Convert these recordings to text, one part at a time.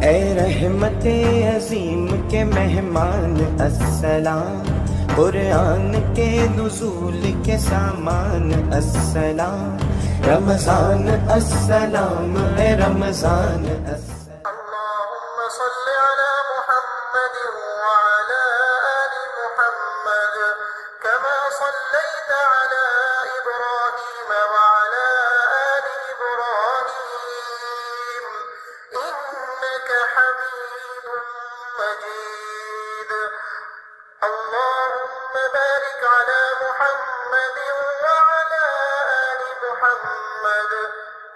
اے رحمت عظیم کے مہمان السلام، قرآن کے نزول کے سامان السلام، رمضان السلام ہے رمضان السلام۔ اللهم صل على محمد وعلى آل محمد كما صليت على إبراهيم وعلى آل إبراهيم إنك حميد مجيد۔ اللهم بارك على محمد وعلى آل محمد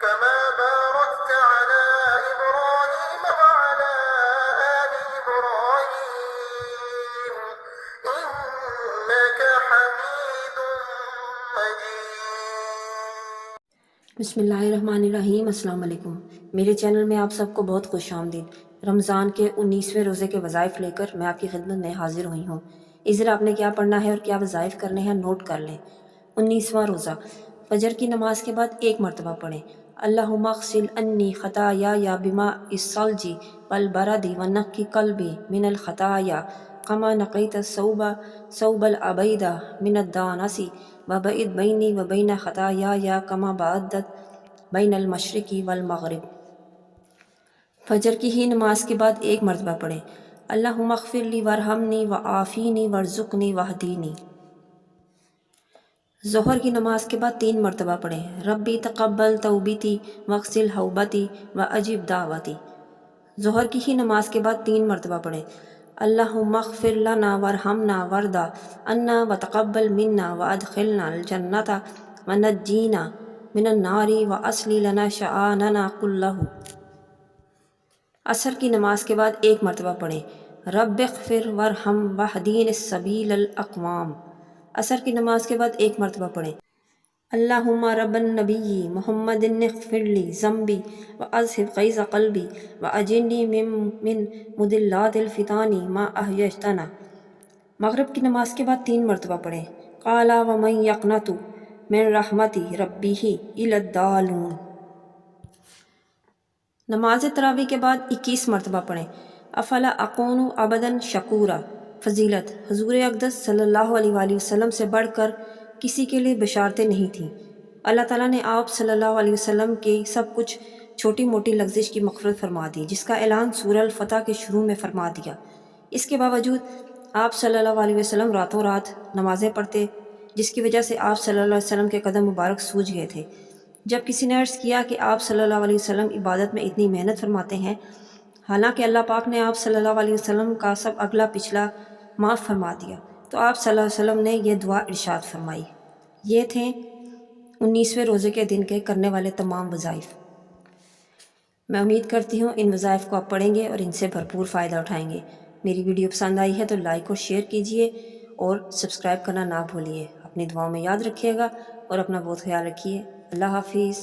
كما باركت على إبراهيم وعلى آل إبراهيم إنك حميد مجيد۔ بسم اللہ الرحمن الرحیم۔ السلام علیکم۔ میرے چینل میں آپ سب کو بہت خوش آمدید۔ رمضان کے 19ویں روزے کے وظائف لے کر میں آپ کی خدمت میں حاضر ہوئی ہوں۔ اس ذرا آپ نے کیا پڑھنا ہے اور کیا وظائف کرنے ہیں نوٹ کر لیں۔ 19واں روزہ فجر کی نماز کے بعد 1 مرتبہ پڑھیں۔ اللہم اغسل انی خطایا بماء الثلج والبرد ونقی قلبی من الخطایا کما نقیت ثوب العبید من الدنس وبعد بینی وبین خطایا کما بعدت بین المشرق والمغرب۔ فجر کی ہی نماز کے بعد 1 مرتبہ پڑھیں۔ اللہم اغفر لی وارحمنی وعافینی وارزقنی واہدینی۔ ظہر کی نماز کے بعد 3 مرتبہ پڑھیں۔ ربی تقبل توبتی واغسل حوبتی واجب دعوتی۔ ظہر کی ہی نماز کے بعد 3 مرتبہ پڑھیں۔ اللہم اغفر لنا وارحمنا وارض عنا وتقبل منا وادخلنا الجنۃ ونجینا من النار واصلح لنا شأننا کلہ۔ عصر کی نماز کے بعد 1 مرتبہ پڑھیں۔ رب اغفر وارحم واہدین سبیل الاقوام۔ عصر کی نماز کے بعد 1 مرتبہ پڑھیں۔ اللہم رب النبی محمد اغفر لی ذنبی واذہب غیظ قلبی واجرنی من مضلات الفتن ما احییتنا۔ مغرب کی نماز کے بعد 3 مرتبہ پڑھیں۔ قال ومن یقنط من رحمت ربہ الا الضالون۔ نماز تراویح کے بعد 21 مرتبہ پڑھیں۔ افلا اکون عبدا شکورا۔ فضیلت: حضور اقدس صلی اللہ علیہ وآلہ وسلم سے بڑھ کر کسی کے لیے بشارتیں نہیں تھیں۔ اللہ تعالیٰ نے آپ صلی اللہ علیہ وسلم کی سب کچھ چھوٹی موٹی لغزش کی مغفرت فرما دی، جس کا اعلان سورہ الفتح کے شروع میں فرما دیا۔ اس کے باوجود آپ صلی اللہ علیہ وسلم راتوں رات نمازیں پڑھتے، جس کی وجہ سے آپ صلی اللہ علیہ وسلم کے قدم مبارک سوج گئے تھے۔ جب کسی نے عرض کیا کہ آپ صلی اللہ علیہ وسلم عبادت میں اتنی محنت فرماتے ہیں، حالانکہ اللہ پاک نے آپ صلی اللہ علیہ وسلم کا سب اگلا پچھلا معاف فرما دیا، تو آپ صلی اللہ علیہ وسلم نے یہ دعا ارشاد فرمائی۔ یہ تھے 19ویں روزے کے دن کے کرنے والے تمام وظائف۔ میں امید کرتی ہوں ان وظائف کو آپ پڑھیں گے اور ان سے بھرپور فائدہ اٹھائیں گے۔ میری ویڈیو پسند آئی ہے تو لائک اور شیئر کیجیے اور سبسکرائب کرنا نہ بھولیے۔ اپنی دعاؤں میں یاد رکھیے گا اور اپنا بہت خیال رکھیے۔ اللہ حافظ۔